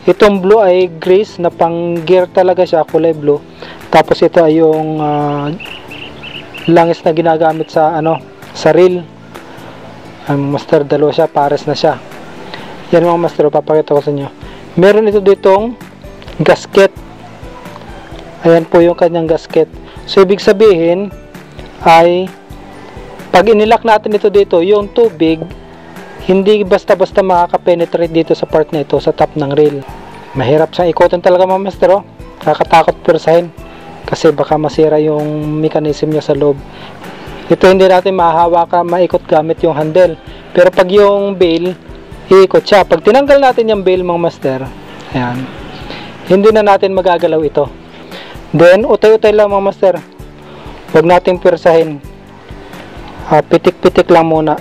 Itong blue ay grease na pang gear talaga siya, kulay blue. Tapos ito ay yung langis na ginagamit sa sa reel. Ang master, dalawa siya, pares na siya. Yan mga master, papakita ko sa inyo. Meron ito ditong gasket. Ayan po yung kanyang gasket. So ibig sabihin ay pag inilak natin ito dito, yung tubig hindi basta-basta makaka-penetrate dito sa part na ito, sa top ng reel. Mahirap siyang ikutin talaga mga master, kakatakot persahin kasi baka masira yung mechanism niya sa loob. Ito hindi natin mahahawakan, maikot gamit yung handle. Pero pag yung bail, iikot siya. Pag tinanggal natin yung bail mga master, ayan, hindi na natin magagalaw ito. Then, utay-utay lang mga master. Huwag natin persahin. Pitik-pitik lang muna.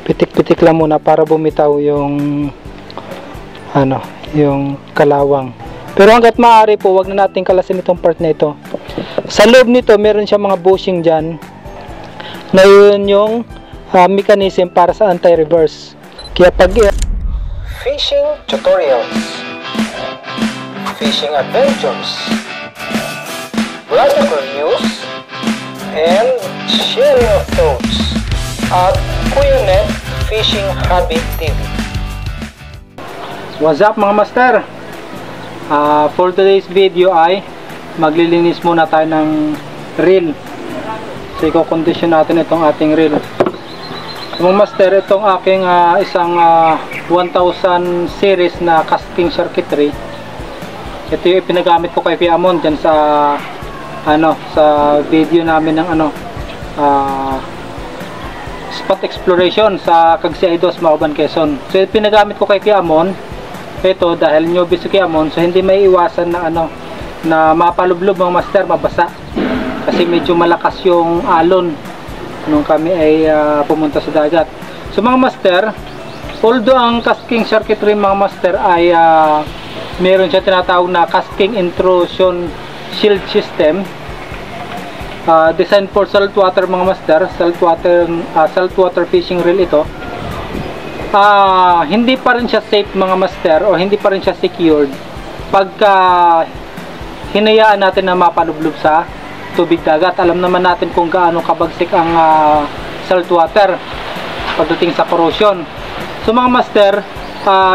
Pitik-pitik lang muna para bumitaw yung yung kalawang. Pero hanggat maaari po, wag na natin kalasin itong part na ito. Sa loob nito, meron siya mga bushing dyan na yun yung mechanism para sa anti-reverse. Kaya pag fishing tutorials, fishing adventures, practical news, and sharing of thoughts at Kuya Net Fishing Habit TV. What's up mga master? For today's video ay maglilinis muna tayo ng reel. So i-condition natin itong ating reel. Mga master, itong aking isang 1000 series na casting circuitry. Ito yung pinagamit ko kay Kuya Amon dyan sa sa video namin ng spot exploration sa Cagsiaydos, Mauban, Quezon. So pinagamit ko kay Kuya Amon ito dahil newbie si Kuya Amon, so hindi may iwasan na na mapalublob mga master, mabasa kasi medyo malakas yung alon nung kami ay pumunta sa dagat. So mga master, although ang casting circuitry mga master ay meron siya tinatawag na casting intrusion shield system, designed for saltwater mga master, saltwater fishing reel ito. Hindi pa rin siya safe mga master, o hindi pa rin siya secured pagka hinayaan natin na mapalublob sa tubig dagat. Alam naman natin kung gaano kabagsik ang saltwater pagdating sa corrosion. So mga master,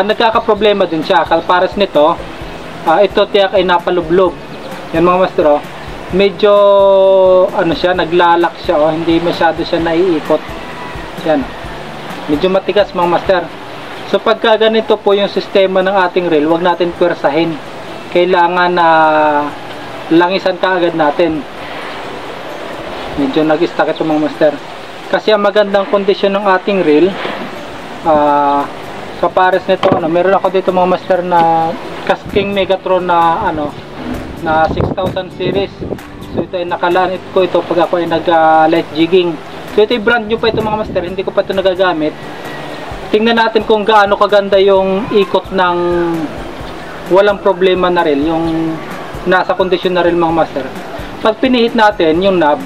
nagkakaproblema din siya. Kalpares nito, ito tiyak ay napalublob. Yan mga master, medyo siya, naglalak siya, hindi masyado siya naiikot. Yan, medyo matigas mga master. So pagka ganito po yung sistema ng ating reel, wag natin pwersahin. Kailangan na langisan kaagad natin. Medyo nag-stuck ito mga master. Kasi ang magandang kondisyon ng ating reel, kapares nito, meron ako dito mga master na casting Megatron na na 6000 series. So ito ay nakalaan ko ito pag ako ay nag-light jigging. So ito ay brand new pa ito mga master, hindi ko pa ito nagagamit. Tingnan natin kung gaano kaganda yung ikot ng walang problema na reel, yung nasa kondisyon na reel mga master. Pag pinihit natin yung knob,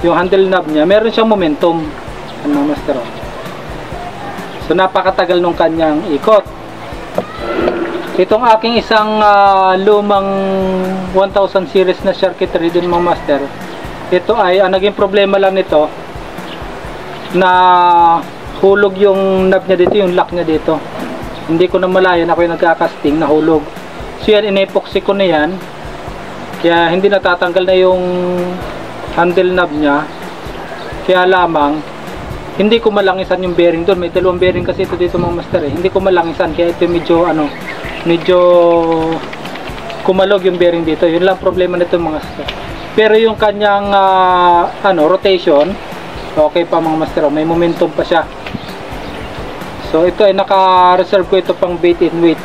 yung handle knob niya, meron siyang momentum mga master. So napakatagal nung kanyang ikot. Itong aking isang lumang 1000 series na circuitry din mga master, ito ay naging problema lang nito na hulog yung knob niya dito, yung lock niya dito. Hindi ko na malayan, ako yung nagkakasting, nahulog. So yan, inepoxy ko na yan, kaya hindi natatanggal na yung handle knob niya. Kaya lamang hindi ko malangisan yung bearing doon. May dalawang bearing kasi ito dito mga master, hindi ko malangisan, kaya ito medyo kumalog yung bearing dito. Yun lang problema nito mga master. Pero yung kanyang rotation, okay pa mga master, may momentum pa siya. So ito ay naka-reserve ko ito pang bait and weight.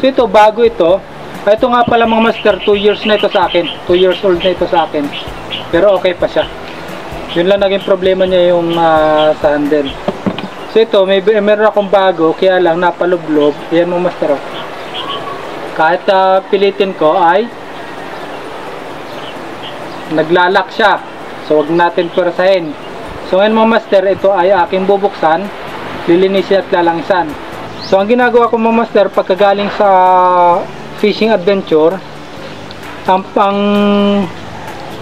So ito, bago ito. Ito nga pala mga master, 2 years na ito sa akin. 2 years old na ito sa akin. Pero okay pa siya. Yun lang naging problema niya yung sa handle. So ito, meron akong bago, kaya lang napalublob. Yan mga master. Kahit pilitin ko ay naglalak siya. So wag natin pwersahin. So ngayon mga master, ito ay aking bubuksan, lilinisin at lalangisan. So ang ginagawa ko mga master, pagkagaling sa fishing adventure, ang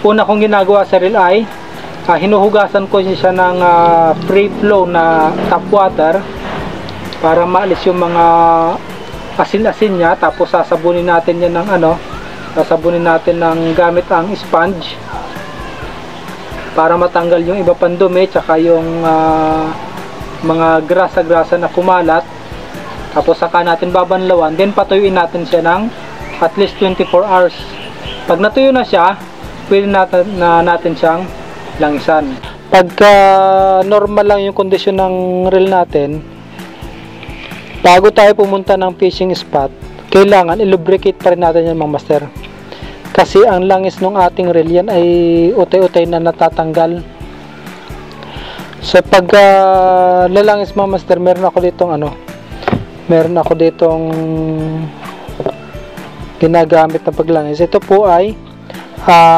una kong ginagawa sa reel ay hinuhugasan ko siya ng free flow na tap water para maalis yung mga asin-asin niya. Tapos sasabunin natin yan ng sasabunin natin ng gamit ang sponge para matanggal yung iba pang dumi tsaka yung mga grasa-grasa na kumalat. Tapos saka natin babanlawan, then patuyuin natin siya ng at least 24 hours. Pag natuyo na siya, pwede natin siyang langisan. Pagka normal lang yung kondisyon ng reel natin, bago tayo pumunta ng fishing spot, kailangan i-lubricate pa rin natin yan mga master. Kasi ang langis ng ating reel yan ay utay-utay na natatanggal. So pag lalangis mga master, meron ako ditong ginagamit na paglangis. Ito po ay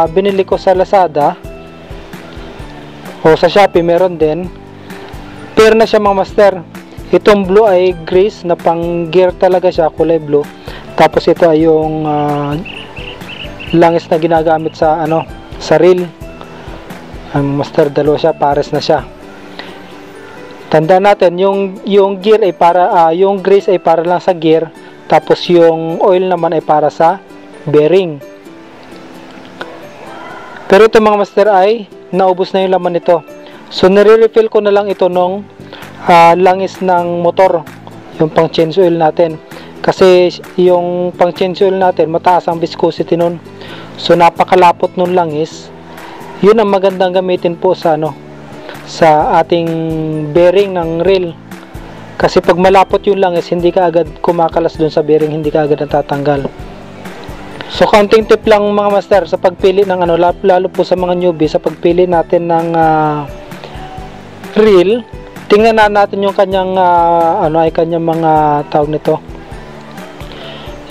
binili ko sa Lazada o sa Shopee, meron din. Pair na siya mga master. Itong blue ay grease na pang gear talaga siya, kulay blue. Tapos ito ay yung langis na ginagamit sa sa reel. Ang master, dalawa siya, pares na siya. Tandaan natin, yung gear ay para yung grease ay para lang sa gear, tapos yung oil naman ay para sa bearing. Pero ito mga master ay naubos na yung laman nito. So nire-refill ko na lang ito nung langis ng motor, yung pang change oil natin. Kasi yung pang change oil natin, mataas ang viscosity nun. So napakalapot nun langis. Yun ang magandang gamitin po sa sa ating bearing ng reel. Kasi pag malapot yung langis, hindi ka agad kumakalas dun sa bearing, hindi ka agad natatanggal. So counting tip lang mga master sa pagpili ng lalo po sa mga newbie, sa pagpili natin ng reel, tingnan natin yung kanyang kanyang mga tawag nito,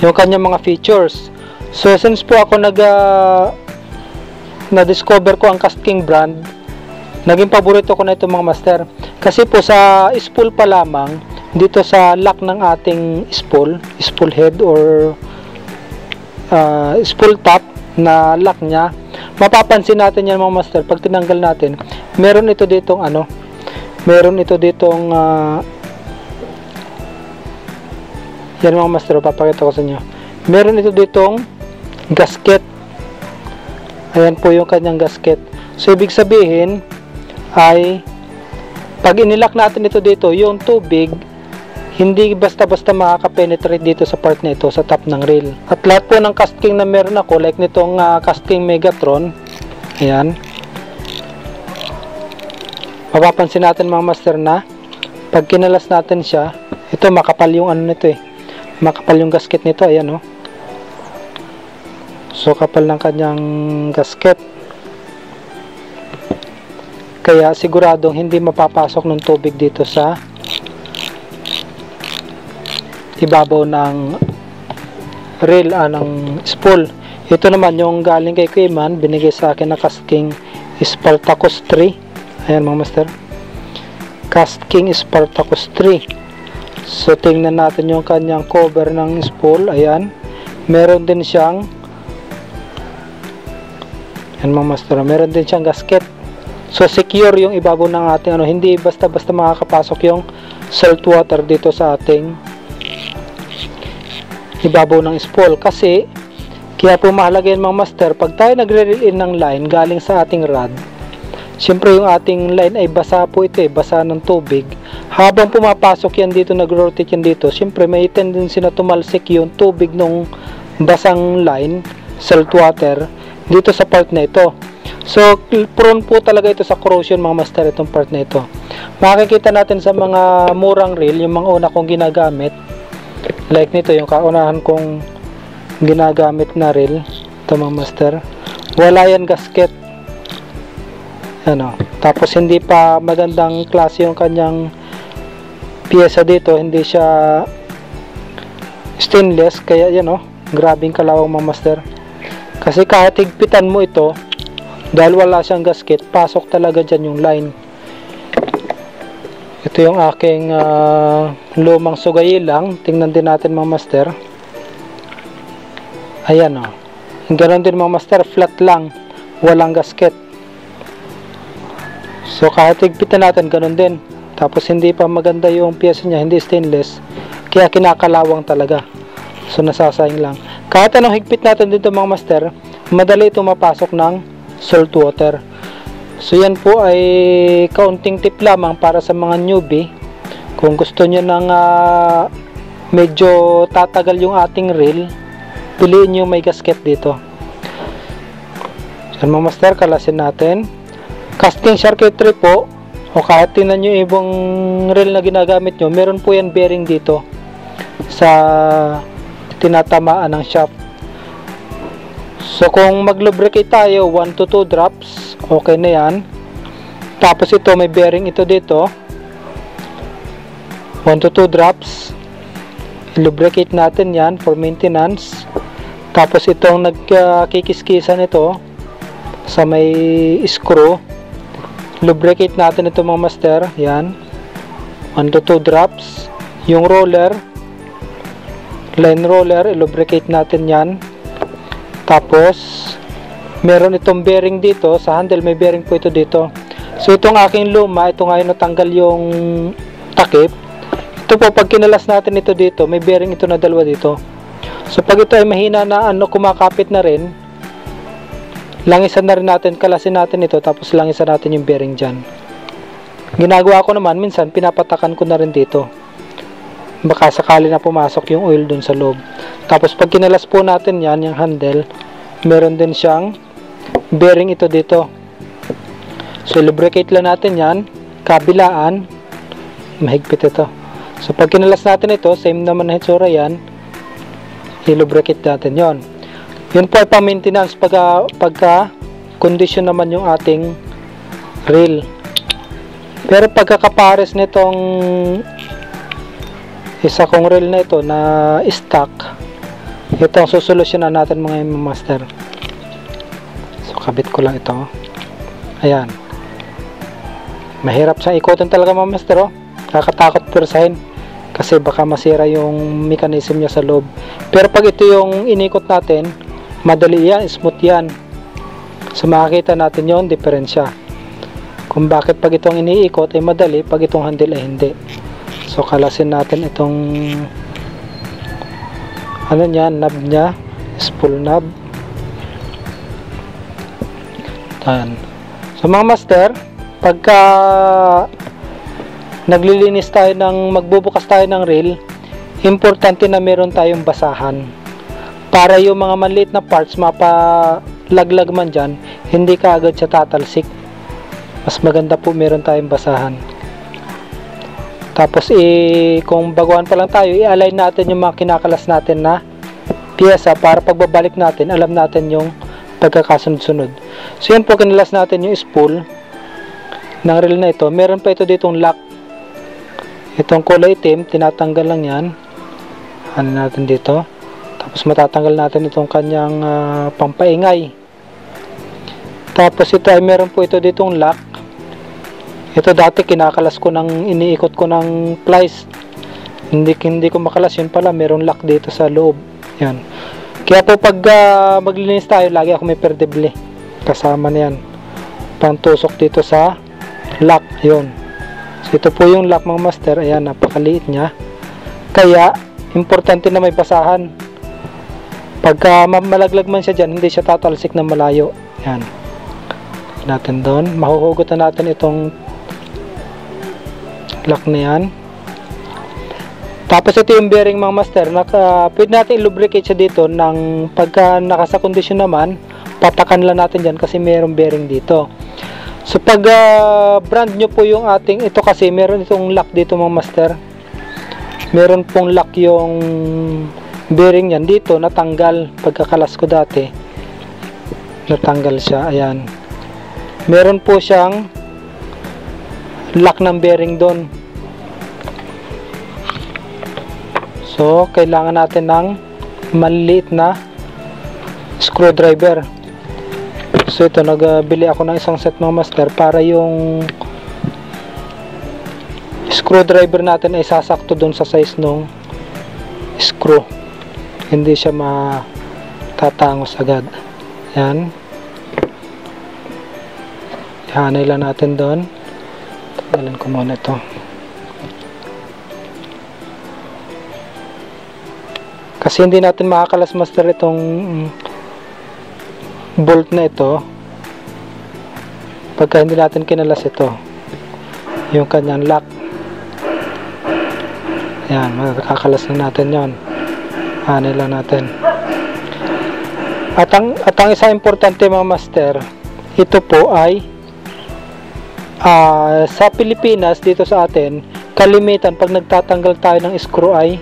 yung kanyang mga features. So since po ako na-discover ko ang KastKing brand, naging paborito ko na ito mga master. Kasi po sa spool pa lamang, dito sa lock ng ating spool head or spool top na lock nya, mapapansin natin yan mga master. Pag tinanggal natin, meron ito ditong yan mga master, papakita ko sa inyo. Meron ito ditong gasket. Ayan po yung kanyang gasket. So ibig sabihin ay pag inilock natin ito dito, yung tubig hindi basta-basta makaka-penetrate dito sa part na ito, sa top ng reel. At lahat po ng KastKing na meron ako, like nitong KastKing Megatron, ayan, mapapansin natin mga master na pag kinalas natin siya, ito makapal yung nito makapal yung gasket nito, ayan so kapal ng kanyang gasket, kaya siguradong hindi mapapasok ng tubig dito sa ibabaw ng reel ng spool. Ito naman yung galing kay Kuiman, binigay sa akin na KastKing Spartacus 3. Ayan mga master, KastKing Spartacus 3. So tingnan natin yung kanyang cover ng spool. Ayan, meron din siyang mga master, meron din siyang gasket. So secure yung ibabaw ng ating hindi basta-basta makakapasok yung salt water dito sa ating ibabaw ng spool. Kasi kaya po mahalaga yan mga master, pag tayo nagre-reel in ng line galing sa ating rod, siyempre yung ating line ay basa po ito, basa ng tubig. Habang pumapasok yan dito, nag-rotate yan dito, siyempre may tendency na tumalsik yung tubig nung basang line, salt water, dito sa part na ito. So prone po talaga ito sa corrosion mga master, itong part na ito. Makikita natin sa mga murang reel, yung mga una kong ginagamit, like nito, yung kaunahan kong ginagamit na reel, ito mga master, wala yan gasket. Tapos hindi pa magandang klase yung kanyang piyesa dito, hindi siya stainless, kaya yan grabing kalawang mga master. Kasi kahit higpitan mo ito, dahil wala siyang gasket, pasok talaga dyan yung line. Ito yung aking lumang sugayilang. Tingnan din natin mga master. Ayan o. Ganon din mga master, flat lang, walang gasket. So kahit higpitan natin, ganon din. Tapos hindi pa maganda yung piyesa niya, hindi stainless, kaya kinakalawang talaga. So nasasayang lang. Kahit anong higpit natin dito mga master, madali itong mapasok ng salt water. So yan po ay kaunting tip lamang para sa mga newbie. Kung gusto nyo ng medyo tatagal yung ating reel, piliin nyo may gasket dito. So mga master, kalasin natin. Casting circuitry po, o kahit tinan nyo ibang reel na ginagamit nyo, meron po yan bearing dito sa tinatamaan ng shaft. So kung mag-lubricate tayo, 1 to 2 drops, okay na yan. Tapos ito, may bearing ito dito, 1 to 2 drops. I-lubricate natin yan for maintenance. Tapos itong nagkikiskisan ito sa may screw, lubricate natin ito mga master. Yan, 1 to 2 drops. Yung roller, line roller, i-lubricate natin yan. Tapos meron itong bearing dito sa handle, may bearing po ito dito. So itong aking luma, ito ngayon natanggal yung takip. Ito po, pag kinalas natin ito dito, may bearing ito na dalawa dito. So pag ito ay mahina na kumakapit na rin, langisan na rin natin, kalasin natin ito, tapos langisan natin yung bearing dyan. Ginagawa ko naman, minsan pinapatakan ko na rin dito, baka sakali na pumasok yung oil dun sa loob. Tapos pag kinalas po natin yan, yung handle, meron din siyang bearing ito dito. So lubricate lang natin yan, kabilaan, mahigpit ito. So pag kinalas natin ito, same naman na hitsura yan, i-lubricate natin yon. Yun po ay pa-maintenance pagka condition naman yung ating reel. Pero pagkakapares nitong isa kong reel na ito na stock, ito ang susolusyonan natin mga master. So kabit ko lang ito. Ayan, mahirap siyang ikutin talaga mga master, oh. Kakatakot persahin kasi baka masira yung mechanism niya sa loob. Pero pag ito yung inikot natin, madali yan, smooth yan. So makikita natin yung diferensya kung bakit pag itong iniikot ay madali, pag itong handle ay hindi. So kalasin natin itong ano niya, knob niya, spool knob. Tan. So mga master, pagka naglilinis tayo magbubukas tayo ng reel, importante na meron tayong basahan para yung mga maliit na parts mapalaglag man dyan, hindi ka agad siya tatalsik. Mas maganda po meron tayong basahan. Tapos kung baguhan pa lang tayo, i-align natin yung mga kinakalas natin na piyesa para pagbabalik natin, alam natin yung pagkakasunod-sunod. So yun po, kinalas natin yung spool ng reel na ito. Meron pa ito ditong lock. Itong kulay itim, tinatanggal lang yan. Ano natin dito. Tapos matatanggal natin itong kanyang pampaingay. Tapos ito ay meron po ito ditong lock. Ito dati kinakalas ko iniikot ko ng plies. Hindi ko makalas, yun pala meron lock dito sa loob. Yan. Kaya po pag maglilinis tayo, lagi ako may perdeble. Kasama na yan. Pangtusok dito sa lock. Yun. So ito po yung lock mga master. Ayan, napakaliit niya. Kaya importante na may basahan. Pagka malaglag man siya dyan, hindi siya tatalsik na malayo. Yan. Natin doon. Mahuhugot na natin itong lock na yan. Tapos ito yung bearing mga master. Pwede natin i-lubricate siya dito ng pagka nakasa condition naman, papakan lang natin dyan kasi mayroong bearing dito. So pag brand nyo po yung ating, ito kasi meron itong lock dito mga master. Meron pong lock yung bearing yan dito, natanggal. Pagkakalas ko dati, natanggal siya. Ayan. Meron po siyang lock ng bearing doon. So kailangan natin ng maliit na screwdriver. So ito, nagbili ako ng isang set mga master para yung screwdriver natin ay sasakto dun sa size ng screw, hindi siya matatangos agad. Yan, ihanay lang natin doon. Tanggalin ko muna ito. Kasi hindi natin makakalas, master, itong bolt na ito pagka hindi natin kinalas ito, yung kanyang lock. Yan, makakalas na natin yon. Hanay lang natin. At ang isa importante, mga master, ito po ay sa Pilipinas, dito sa atin, kalimitan pag nagtatanggal tayo ng screw ay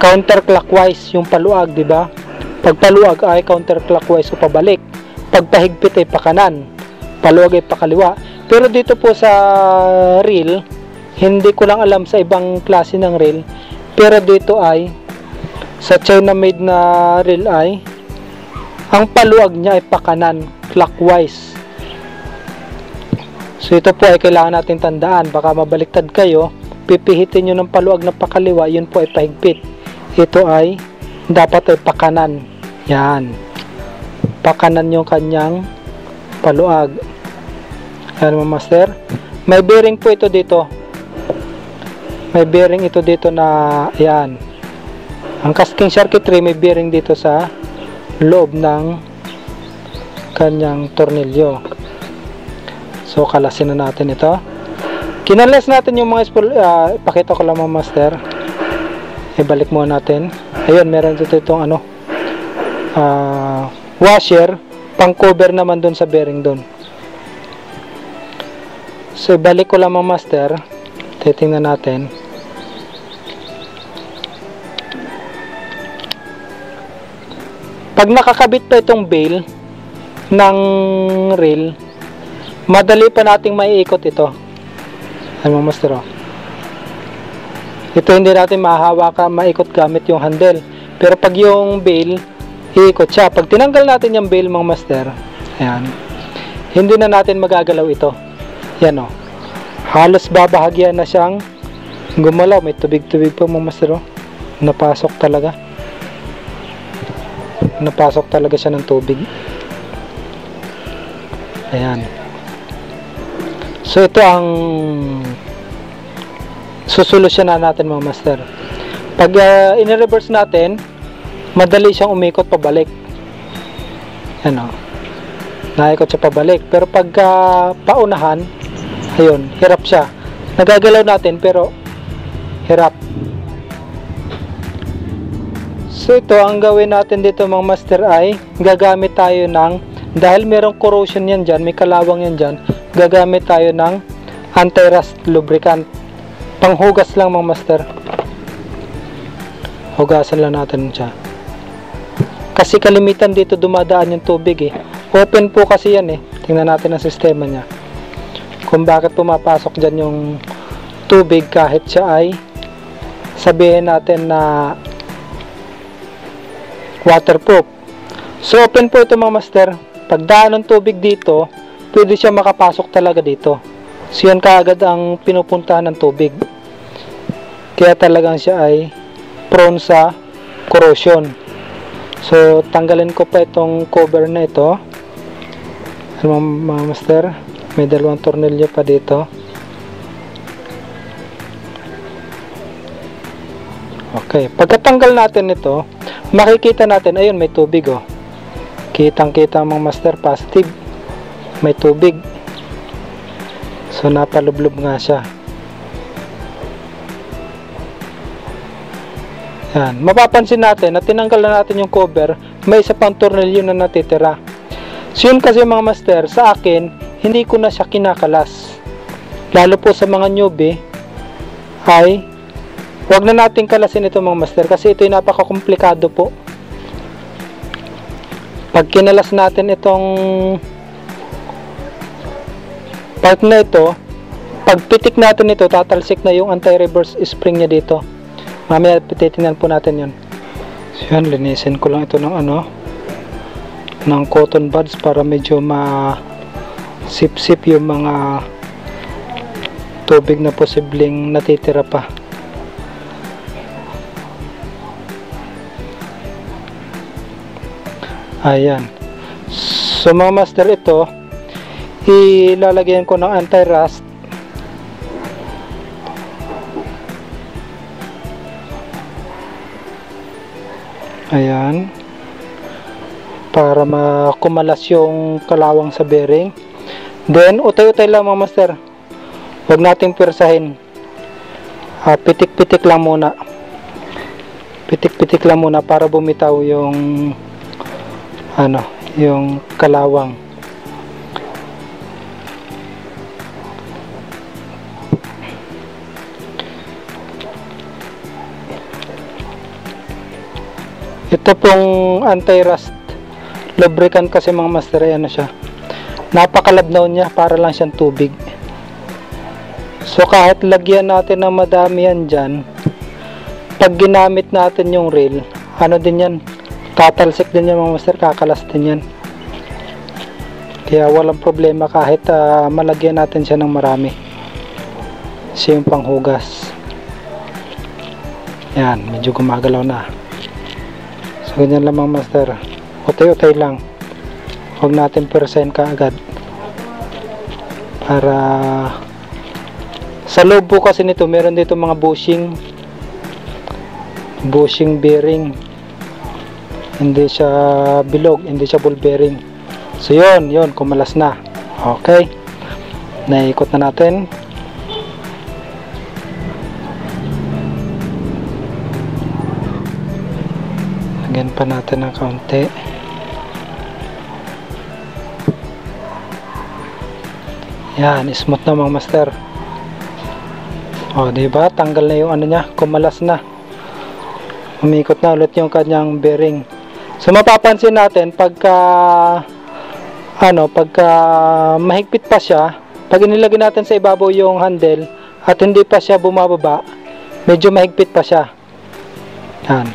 counterclockwise yung paluag, di ba? Pag paluag ay counterclockwise o pabalik. Pag pahigpit ay pakanan. Paluag ay pakaliwa. Pero dito po sa reel, hindi ko lang alam sa ibang klase ng reel, pero dito ay sa China made na reel ay ang paluag niya ay pakanan, clockwise. So ito po ay kailangan natin tandaan. Baka mabaliktad kayo, pipihitin nyo ng paluag na pakaliwa, yun po ay pahigpit. Ito ay dapat ay pakanan. Yan, pakanan yung kanyang paluag. Yan, mga master. May bearing po ito dito. May bearing ito dito na, yan, ang casting circuitry may bearing dito sa loob ng kanyang tornilyo. So kalasin na natin ito. Kinalas natin yung mga spool. Pakita ko lang, mga master. Ibalik muna natin. Ayun, meron dito itong washer, pang cover naman dun sa bearing dun. So ibalik ko lang, mga master. Titingnan natin. Pag nakakabit pa itong bail ng reel, madali pa nating maiikot ito. Ano, mga master, oh. Ito hindi natin mahahawakan, maikot gamit yung handle. Pero pag yung bail, iikot siya. Pag tinanggal natin yung bail, mga master, ayan, hindi na natin magagalaw ito. Yan, oh. Halos babahagyan na siyang gumalaw. May tubig-tubig pa, mga master, oh. Napasok talaga. Napasok talaga siya ng tubig. Ayan. So ito ang susolusyonan natin, mga master. Pag in-reverse natin, madali siyang umikot pabalik. Ano, naikot siya pabalik. Pero pag paunahan, ayun, hirap siya. Nagagalaw natin pero hirap. So ito, ang gawin natin dito, mga master, ay gagamit tayo ng, dahil merong corrosion yan dyan, may kalawang yan dyan, gagamit tayo ng anti-rust lubricant. Panghugas lang, mga master. Hugasan lang natin siya. Kasi kalimitan dito dumadaan yung tubig, eh. Open po kasi yan, eh. Tingnan natin ang sistema niya. Kung bakit pumapasok dyan yung tubig kahit siya ay, sabihin natin na waterproof. So open po ito, mga master. Pag daan ng tubig dito, pwede siya makapasok talaga dito. So yan kaagad ang pinupuntahan ng tubig. Kaya talagang siya ay prone sa corrosion. So tanggalin ko pa itong cover na ito. Ano, mga master, may dalawang tornilyo pa dito. Okay, pagkatanggal natin ito, makikita natin, ayun, may tubig, oh. Kitang-kita, mga master, positive. May tubig. So napalublob nga siya. Yan, mapapansin natin na tinanggal na natin yung cover, may isa pang tornilyo na natitira. So yun kasi, mga master, sa akin, hindi ko na siya kinakalas. Lalo po sa mga newbie, ay huwag na natin kalasin ito, mga master, kasi ito ay napaka-komplikado po. Pag kinalas natin itong part na ito, pag pitik natin ito, tatalsik na yung anti-reverse spring niya dito. Mamaya titingnan po natin yun. So yan, linisin ko lang ito ng ng cotton buds para medyo ma sip-sip yung mga tubig na posibleng natitira pa. Ayan. So mga master, ito ilalagyan ko ng anti-rust. Ayan, para makumalas yung kalawang sa bearing. Then utay-utay lang mga master, huwag nating persahin. Pitik-pitik lang muna, pitik-pitik lang muna para bumitaw yung yung kalawang. Ito pong anti-rust lubricant kasi mga master, ano siya, napakalabnaw niya, para lang siyang tubig. So kahit lagyan natin ng madami yan dyan, pag ginamit natin yung reel, ano din yan, tatalsik din yan mga master, kakalas din yan. Kaya walang problema kahit malagyan natin siya ng marami. Siya yung panghugas. Yan, medyo gumagalaw na. So ganyan lang mga master, utay-utay lang, huwag natin persen kaagad, para sa loob po kasi nito meron dito mga bushing bearing, hindi siya bilog, hindi siya ball bearing. So yun, kumalas na. Okay, naikot na natin. Lagyan pa natin ng kaunti. Yan, smooth na mga master. O, diba? Tanggal na yung ano niya, kumalas na. Umikot na ulit yung kanyang bearing. So, mapapansin natin pagka mahigpit pa siya, pag inilagay natin sa ibabaw yung handle at hindi pa siya bumababa, medyo mahigpit pa siya. Yan.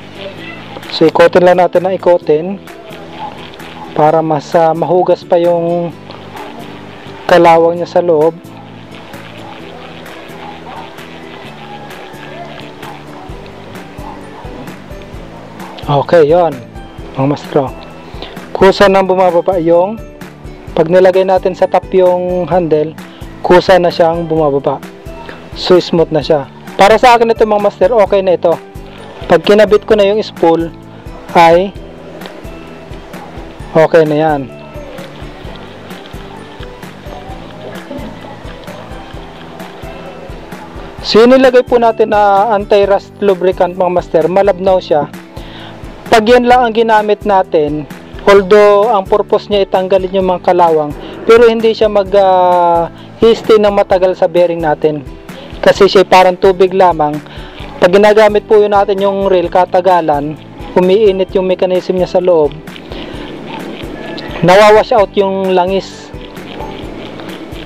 So ikotin lang natin na ikotin para mas mahugas pa yung kalawang niya sa loob. Okay, yon mga master. Kusa nang bumababa yung, pag nilagay natin sa top yung handle, kusa na siyang bumababa. So smooth na siya. Para sa akin ito mga master, okay na ito. Pag kinabit ko na yung spool ay okay na yan. So yun, nilagay po natin na anti-rust lubricant mga master, malabnaw siya. Pag yan lang ang ginamit natin, although ang purpose niya itanggalin yung mga kalawang, pero hindi siya mag-stay ng matagal sa bearing natin, kasi siya parang tubig lamang. Pag ginagamit po yun natin yung reel, katagalan, umiinit yung mechanism niya sa loob, nawawash out yung langis,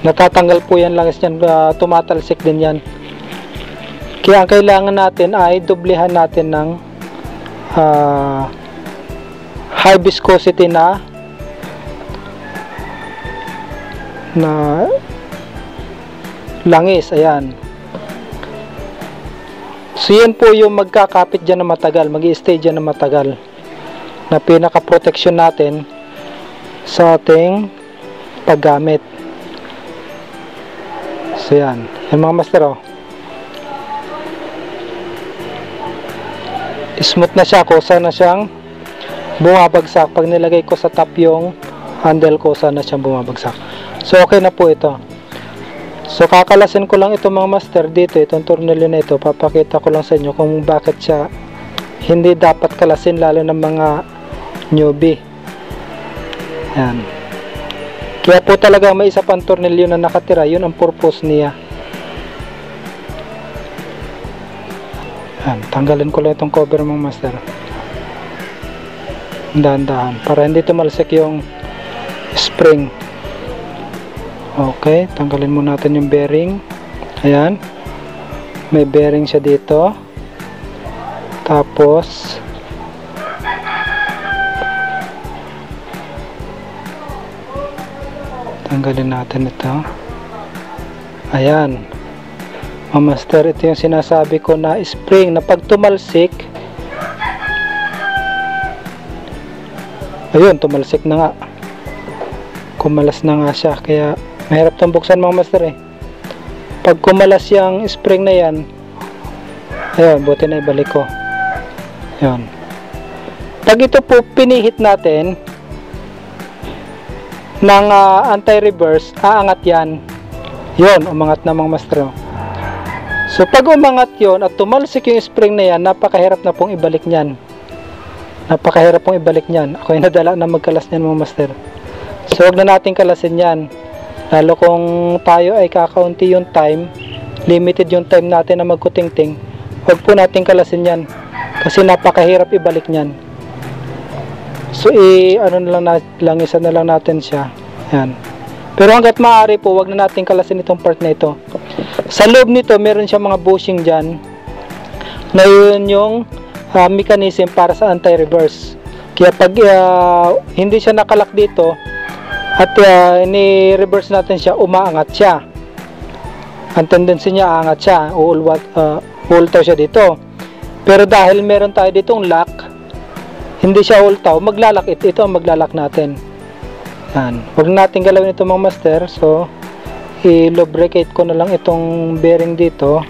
natatanggal po yan langis niyan, tumatalsik din yan. Kaya ang kailangan natin ay doblehan natin ng high viscosity na langis. Ayan. So yan po yung magkakapit dyan na matagal, mag-i-stay dyan na matagal, na pinaka-protection natin sa ating paggamit. So yan, mga master, smooth na siya, kusa na siyang bumabagsak. Pag nilagay ko sa top yung handle, kusa na siyang bumabagsak. So okay na po ito. So kakalasin ko lang ito mga master dito, itong tornilyo na ito, papakita ko lang sa inyo kung bakit siya hindi dapat kalasin, lalo ng mga newbie. Yan. Kaya po talaga may isa pang tornilyo na nakatira, yun ang purpose niya. Yan, tanggalin ko lang itong cover mga master, dahan-dahan, para hindi tumalsik yung spring. Okay, tanggalin muna natin yung bearing. Ayan, may bearing siya dito. Tapos tanggalin natin ito. Ayan, Master, ito yung sinasabi ko na spring na pag tumalsik, ayun, tumalsik na nga, kumalas na nga siya, kaya mahirap itong buksan mga master eh. Pag kumalas yung spring na yan, ayun, buti na ibalik ko. Ayun, pag ito po pinihit natin ng anti-reverse, aangat yan. Yun, umangat na mga master. So pag umangat yon at tumalsik yung spring na yan, napakahirap na pong ibalik nyan. Napakahirap pong ibalik nyan. Ako yung nadala na magkalas nyan mga master. So huwag na natin kalasin yan. Lalo kung tayo ay kakaunti yung time, limited yung time natin na magkutingting, huwag po natin kalasin yan. Kasi napakahirap ibalik nyan. So ano na lang, isa na lang natin siya. Yan. Pero hanggat maaari po, huwag na natin kalasin itong part na ito. Sa loob nito, meron siya mga bushing dyan na yun yung mechanism para sa anti-reverse. Kaya pag hindi siya nakalak dito at ni-reverse natin siya, umaangat siya. Ang tendency niya, aangat siya, uultaw siya dito. Pero dahil meron tayo ditong lock, hindi siya ultaw, maglalak ito ang maglalak natin. Yan. Huwag natin galawin ito mga master. So i-lubricate ko na lang itong bearing dito.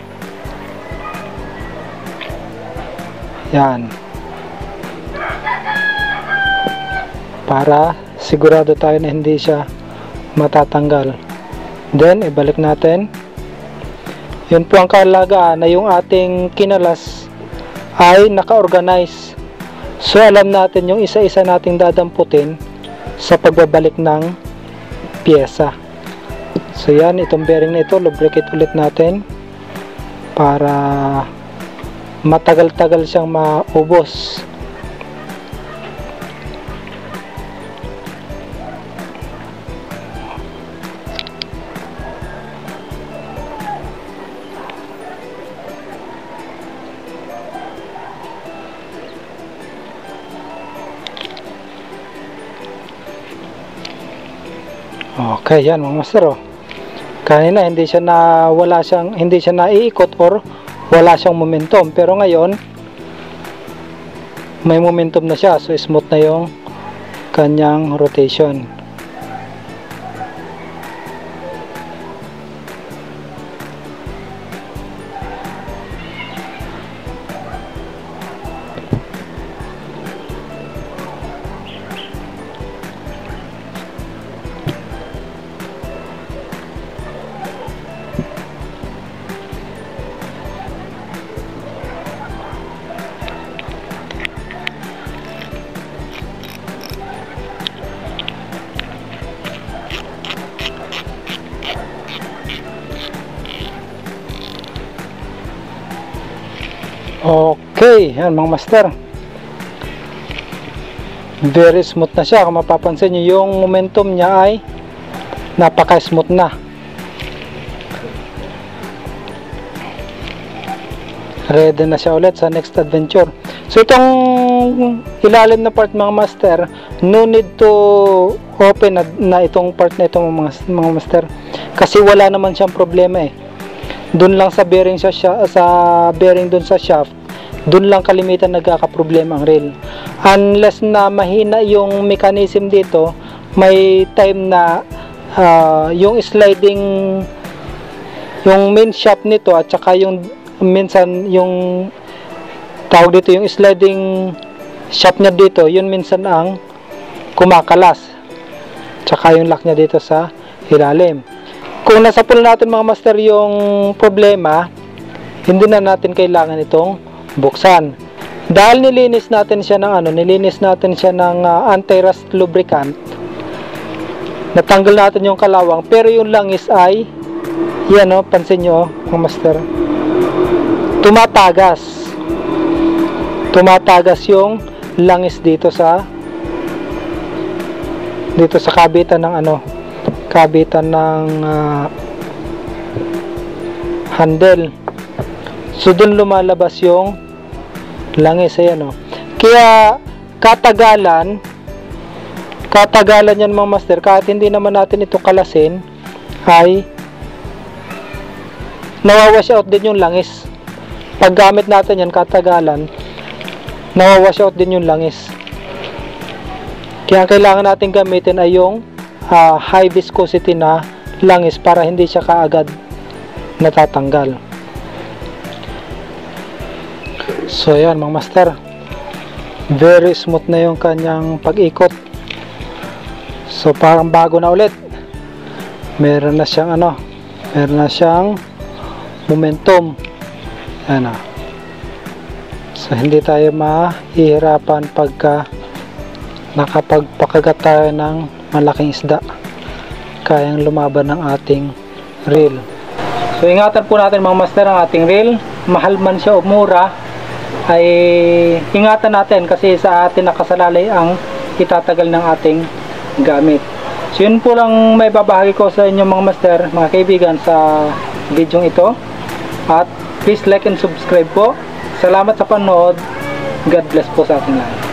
Yan, para sigurado tayo na hindi siya matatanggal. Then ibalik natin. Yun po ang kahalagaan, na yung ating kinalas ay naka-organize. So alam natin yung isa-isa nating dadamputin sa pagbabalik ng pyesa. So yan, itong bearing na ito, lubricate ulit natin para matagal-tagal siyang maubos. Okay, yan mga master. Kanina hindi siya naiikot or wala siyang momentum, pero ngayon may momentum na siya, so smooth na yung kanyang rotation. Okay, yan mga master, very smooth na siya. Kung mapapansin nyo, yung momentum niya ay napaka smooth na. Ready na siya ulit sa next adventure. So itong ilalim na part mga master, no need to open na itong part na ito mga master, kasi wala naman siyang problema eh. Doon lang sa bearing sa bearing doon sa shaft, doon lang kalimitan nagkakaproblema ang rail. Unless na mahina yung mechanism dito, may time na yung sliding, yung main shaft nito at saka yung minsan yung tawag dito, yung sliding shaft niya dito, yun minsan ang kumakalas. Tsaka yung lock niya dito sa ilalim. Kung nasa pool natin mga master yung problema, hindi na natin kailangan itong buksan. Dahil nilinis natin siya ng anti-rust lubricant, natanggal natin yung kalawang, pero yung langis ay yan o, pansin nyo mga master, tumatagas yung langis dito sa kabitan ng handle. So dun lumalabas yung langis, ayan o. Kaya katagalan yan mga master, kahit hindi naman natin ito kalasin, ay nawawash out din yung langis. Pag gamit natin yan katagalan, nawawash out din yung langis. Kaya kailangan natin gamitin ay yung high viscosity na langis para hindi siya kaagad natatanggal. So yan mga master, very smooth na yung kanyang pag-ikot. So parang bago na ulit. Meron na siyang meron na siyang momentum. Ano. So hindi tayo mahihirapan pagka nakapagpakagat tayo ng malaking isda. Kayang lumaban ng ating reel. So ingatan po natin mga master ang ating reel. Mahal man siya o mura, ay ingatan natin kasi sa atin nakasalalay ang itatagal ng ating gamit. So yun po lang may babahagi ko sa inyo mga master, mga kaibigan, sa video ito. At please like and subscribe po. Salamat sa panood. God bless po sa ating lahat.